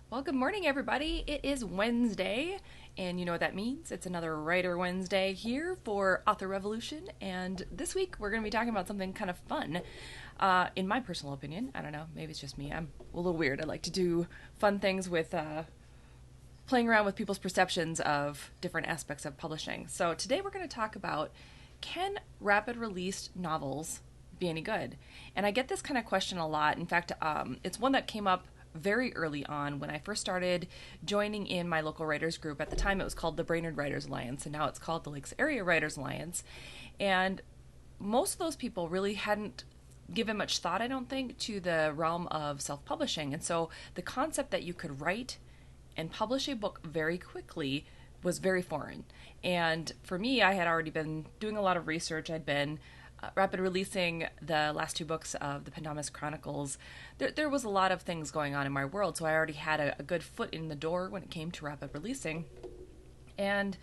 Well, good morning, everybody. It is Wednesday, and you know what that means. It's another Writer Wednesday here for Author Revolution, and this week we're going to be talking about something kind of fun. In my personal opinion, I don't know, maybe it's just me. I'm a little weird. I like to do fun things with playing around with people's perceptions of different aspects of publishing. So today we're going to talk about, can rapid release novels be any good? And I get this kind of question a lot. In fact, it's one that came up very early on when I first started joining in my local writers group. At the time, it was called the Brainerd Writers Alliance, and now it's called the Lakes Area Writers Alliance. And most of those people really hadn't given much thought, I don't think, to the realm of self publishing. And so the concept that you could write and publish a book very quickly was very foreign. And for me, I had already been doing a lot of research. I'd been rapid releasing the last two books of the Pendamis Chronicles. There was a lot of things going on in my world, so I already had a good foot in the door when it came to rapid releasing. And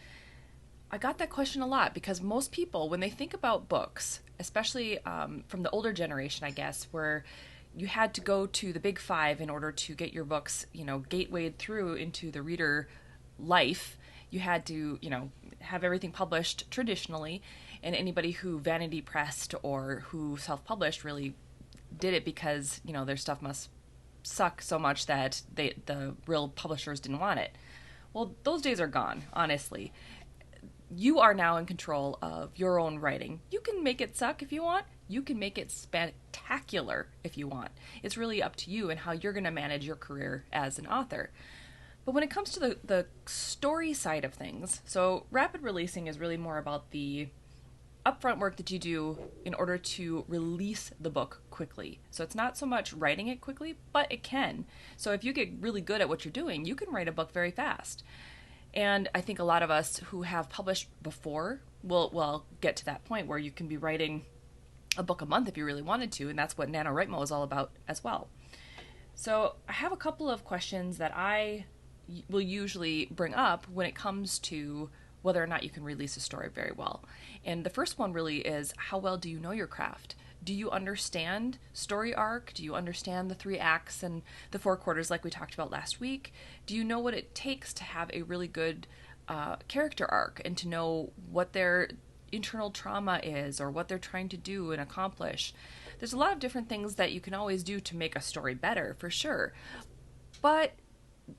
I got that question a lot because most people, when they think about books, especially from the older generation, I guess, where you had to go to the big five in order to get your books, gatewayed through into the reader life. You had to, have everything published traditionally, and anybody who vanity pressed or who self-published really did it because, their stuff must suck so much that the real publishers didn't want it. Well, those days are gone, honestly. You are now in control of your own writing. You can make it suck if you want. You can make it spectacular if you want. It's really up to you and how you're going to manage your career as an author. But when it comes to the story side of things, so rapid releasing is really more about the upfront work that you do in order to release the book quickly. So it's not so much writing it quickly, but it can. So if you get really good at what you're doing, you can write a book very fast. And I think a lot of us who have published before will get to that point where you can be writing a book a month if you really wanted to, and that's what NaNoWriMo is all about as well. So I have a couple of questions that I will usually bring up when it comes to whether or not you can release a story very well. And the first one really is, how well do you know your craft? Do you understand story arc? Do you understand the 3 acts and the 4 quarters like we talked about last week? Do you know what it takes to have a really good character arc and to know what their internal trauma is or what they're trying to do and accomplish? There's a lot of different things that you can always do to make a story better, for sure. But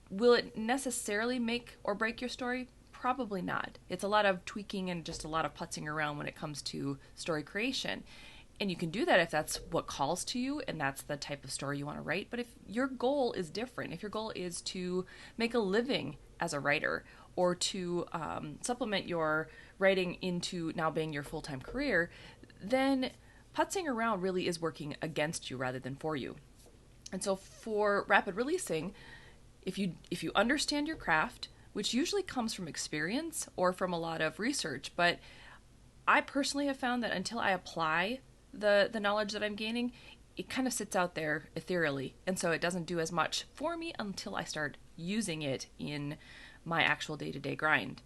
will it necessarily make or break your story? Probably not. It's a lot of tweaking and just a lot of putzing around when it comes to story creation. And you can do that if that's what calls to you and that's the type of story you want to write. But if your goal is different, if your goal is to make a living as a writer or to supplement your writing into now being your full-time career, then putzing around really is working against you rather than for you. And so for rapid releasing, if you understand your craft, which usually comes from experience or from a lot of research, but I personally have found that until I apply the knowledge that I'm gaining, it kind of sits out there ethereally, and so it doesn't do as much for me until I start using it in my actual day-to-day grind.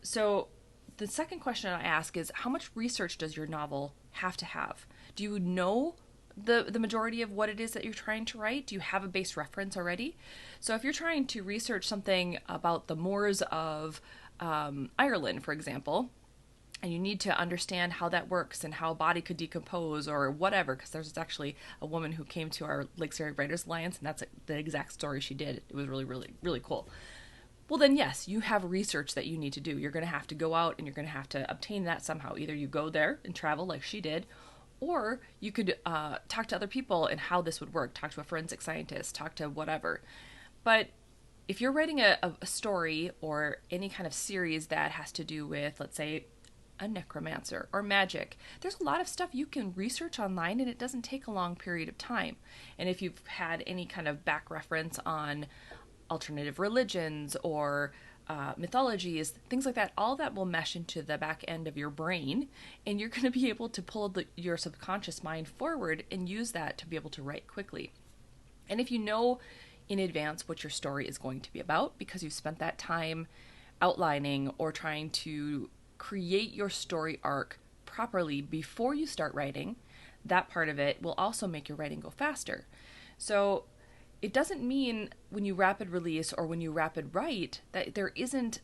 So the second question I ask is, how much research does your novel have to have? Do you know the majority of what it is that you're trying to write? Do you have a base reference already? So if you're trying to research something about the moors of Ireland, for example, and you need to understand how that works and how a body could decompose or whatever, because there's actually a woman who came to our Lakes Area Writers Alliance, and that's the exact story she did. It was really, really, really cool. Well, then, yes, you have research that you need to do. You're going to have to go out and you're going to have to obtain that somehow. Either you go there and travel like she did, or you could talk to other people and how this would work. Talk to a forensic scientist, talk to whatever. But if you're writing a story or any kind of series that has to do with, let's say, a necromancer or magic, there's a lot of stuff you can research online and it doesn't take a long period of time. And if you've had any kind of back reference on alternative religions or mythologies, things like that, all that will mesh into the back end of your brain, and you're going to be able to pull your subconscious mind forward and use that to be able to write quickly. And if you know in advance what your story is going to be about, because you spent that time outlining or trying to create your story arc properly before you start writing, that part of it will also make your writing go faster. So it doesn't mean when you rapid release or when you rapid write that there isn't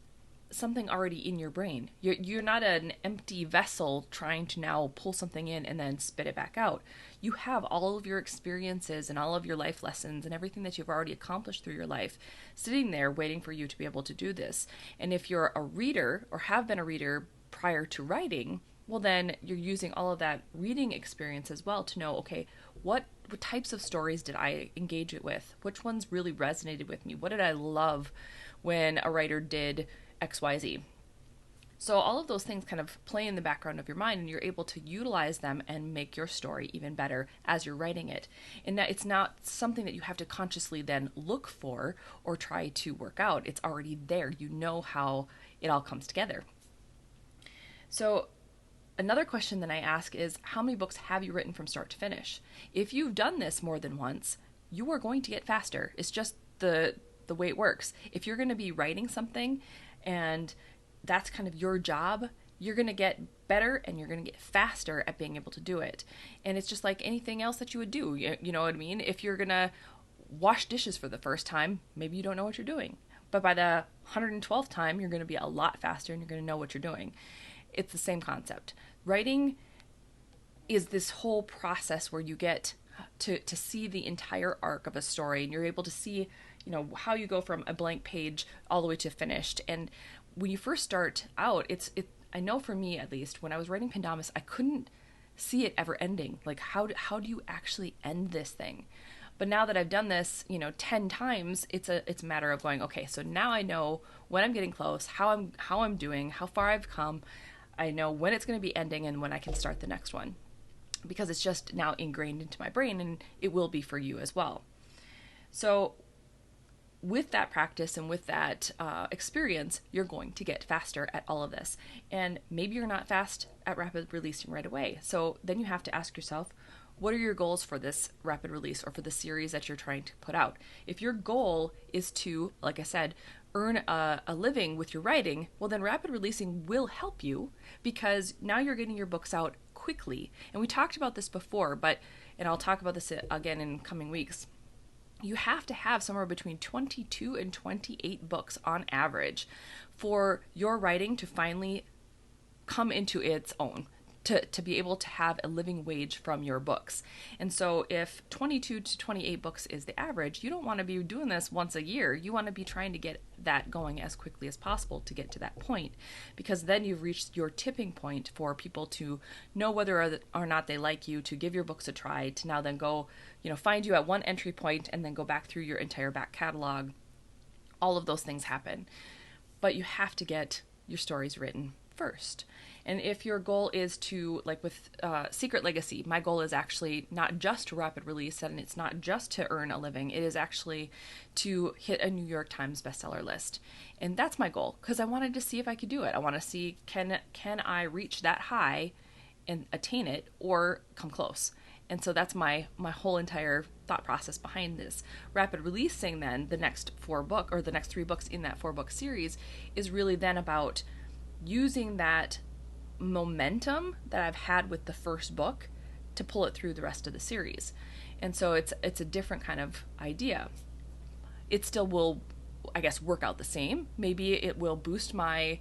something already in your brain. You're not an empty vessel trying to now pull something in and then spit it back out. You have all of your experiences and all of your life lessons and everything that you've already accomplished through your life sitting there waiting for you to be able to do this. And if you're a reader or have been a reader prior to writing, well, then you're using all of that reading experience as well to know, okay, what types of stories did I engage it with? Which ones really resonated with me? What did I love when a writer did XYZ? So all of those things kind of play in the background of your mind, and you're able to utilize them and make your story even better as you're writing it. And that it's not something that you have to consciously then look for or try to work out. It's already there. You know how it all comes together. So another question that I ask is, how many books have you written from start to finish? If you've done this more than once, you are going to get faster. It's just the way it works. If you're going to be writing something and that's kind of your job, you're going to get better and you're going to get faster at being able to do it. And it's just like anything else that you would do. You know what I mean? If you're going to wash dishes for the first time, maybe you don't know what you're doing. But by the 112th time, you're going to be a lot faster and you're going to know what you're doing. It's the same concept. Writing is this whole process where you get to see the entire arc of a story, and you're able to see, how you go from a blank page all the way to finished. And when you first start out, I know for me at least, when I was writing Pandamus, I couldn't see it ever ending. Like, how do you actually end this thing? But now that I've done this, 10 times, it's a matter of going, okay, so now I know when I'm getting close, how I'm doing, how far I've come. I know when it's going to be ending and when I can start the next one, because it's just now ingrained into my brain, and it will be for you as well. So with that practice and with that experience, you're going to get faster at all of this. And maybe you're not fast at rapid releasing right away. So then you have to ask yourself, what are your goals for this rapid release or for the series that you're trying to put out? If your goal is to, like I said, earn a living with your writing, well, then rapid releasing will help you, because now you're getting your books out quickly. And we talked about this before, and I'll talk about this again in coming weeks. You have to have somewhere between 22 and 28 books on average for your writing to finally come into its own, to be able to have a living wage from your books. And so if 22 to 28 books is the average, you don't want to be doing this once a year. You want to be trying to get that going as quickly as possible to get to that point, because then you've reached your tipping point for people to know whether or not they like you, to give your books a try, to now then go, find you at one entry point and then go back through your entire back catalog. All of those things happen. But you have to get your stories written first. And if your goal is to, like with Secret Legacy, my goal is actually not just to rapid release, and it's not just to earn a living. It is actually to hit a New York Times bestseller list. And that's my goal, because I wanted to see if I could do it. I want to see, can I reach that high and attain it, or come close? And so that's my whole entire thought process behind this. Rapid releasing then, the next 3 books in that 4-book series, is really then about using that momentum that I've had with the first book to pull it through the rest of the series. And so it's a different kind of idea. It still will, I guess, work out the same. Maybe it will boost my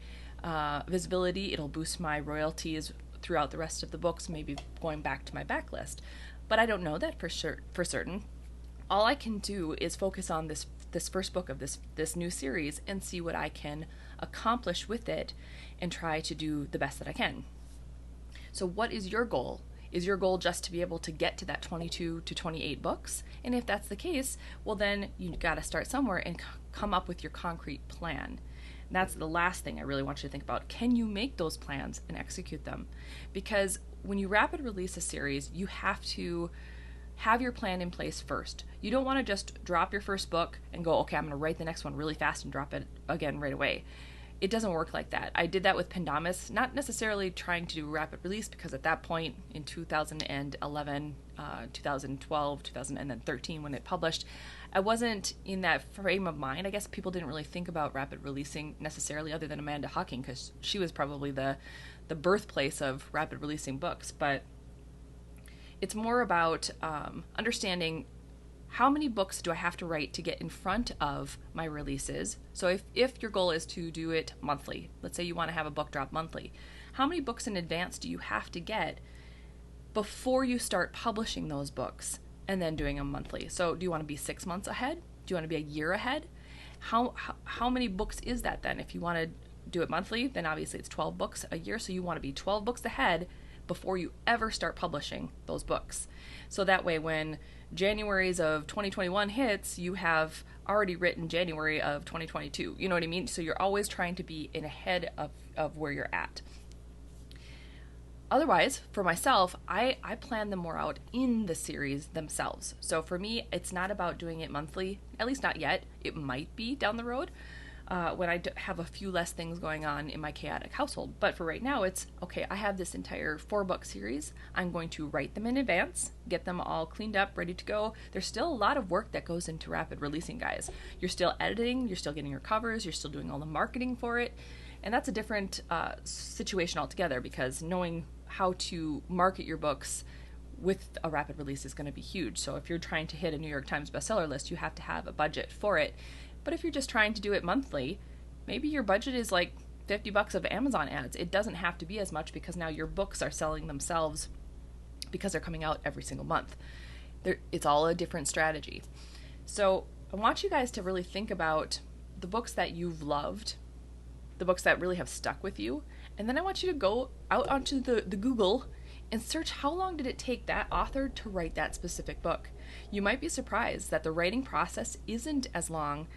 visibility. It'll boost my royalties throughout the rest of the books, maybe going back to my backlist. But I don't know that for certain. All I can do is focus on this first book of this new series and see what I can accomplish with it and try to do the best that I can. So what is your goal? Is your goal just to be able to get to that 22 to 28 books? And if that's the case, well, then you got to start somewhere and come up with your concrete plan. And that's the last thing I really want you to think about. Can you make those plans and execute them? Because when you rapid release a series, you have to have your plan in place first. You don't want to just drop your first book and go, okay, I'm going to write the next one really fast and drop it again right away. It doesn't work like that. I did that with Pandamus, not necessarily trying to do rapid release, because at that point in 2011, 2012, 2013, when it published, I wasn't in that frame of mind. I guess people didn't really think about rapid releasing necessarily, other than Amanda Hocking, because she was probably the birthplace of rapid releasing books. But it's more about understanding how many books do I have to write to get in front of my releases? So if your goal is to do it monthly, let's say you want to have a book drop monthly, how many books in advance do you have to get before you start publishing those books and then doing them monthly? So do you want to be 6 months ahead? Do you want to be a year ahead? How many books is that then? If you want to do it monthly, then obviously it's 12 books a year. So you want to be 12 books ahead before you ever start publishing those books. So that way when January's of 2021 hits, you have already written January of 2022. You know what I mean? So you're always trying to be in ahead of where you're at. Otherwise, for myself, I plan them more out in the series themselves. So for me, it's not about doing it monthly, at least not yet. It might be down the road when I have a few less things going on in my chaotic household. But for right now, it's, okay, I have this entire 4-book series. I'm going to write them in advance, get them all cleaned up, ready to go. There's still a lot of work that goes into rapid releasing, guys. You're still editing, you're still getting your covers, you're still doing all the marketing for it. And that's a different situation altogether, because knowing how to market your books with a rapid release is going to be huge. So if you're trying to hit a New York Times bestseller list, you have to have a budget for it. But if you're just trying to do it monthly, maybe your budget is like $50 of Amazon ads. It doesn't have to be as much, because now your books are selling themselves because they're coming out every single month. It's all a different strategy. So I want you guys to really think about the books that you've loved, the books that really have stuck with you, and then I want you to go out onto the Google and search how long did it take that author to write that specific book. You might be surprised that the writing process isn't as long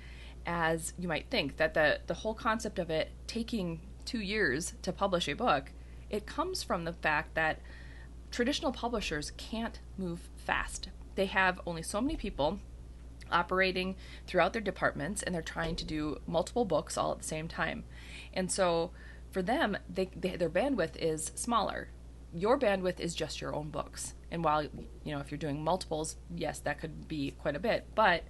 as you might think, that the whole concept of it taking 2 years to publish a book, it comes from the fact that traditional publishers can't move fast. They have only so many people operating throughout their departments, and they're trying to do multiple books all at the same time. And so for them, their bandwidth is smaller. Your bandwidth is just your own books. And while, if you're doing multiples, yes, that could be quite a bit, but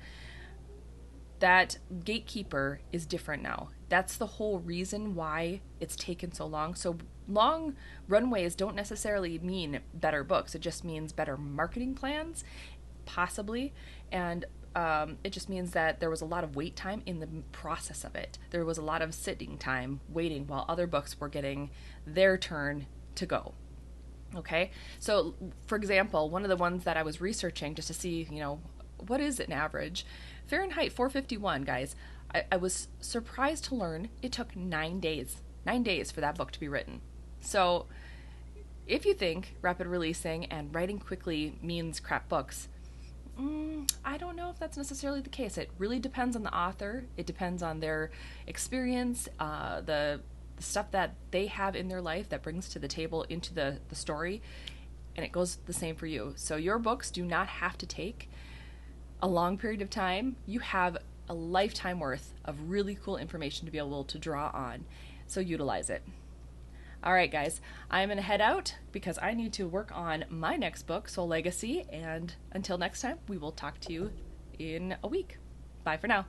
that gatekeeper is different now. That's the whole reason why it's taken so long. So long runways don't necessarily mean better books. It just means better marketing plans, possibly. And it just means that there was a lot of wait time in the process of it. There was a lot of sitting time waiting while other books were getting their turn to go. Okay, so for example, one of the ones that I was researching just to see, what is an average? Fahrenheit 451, guys. I was surprised to learn it took 9 days. 9 days for that book to be written. So if you think rapid releasing and writing quickly means crap books, I don't know if that's necessarily the case. It really depends on the author. It depends on their experience, the stuff that they have in their life that brings to the table into the story, and it goes the same for you. So your books do not have to take a long period of time. You have a lifetime worth of really cool information to be able to draw on, so utilize it. All right, guys, I'm going to head out because I need to work on my next book, Soul Legacy, and until next time, we will talk to you in a week. Bye for now.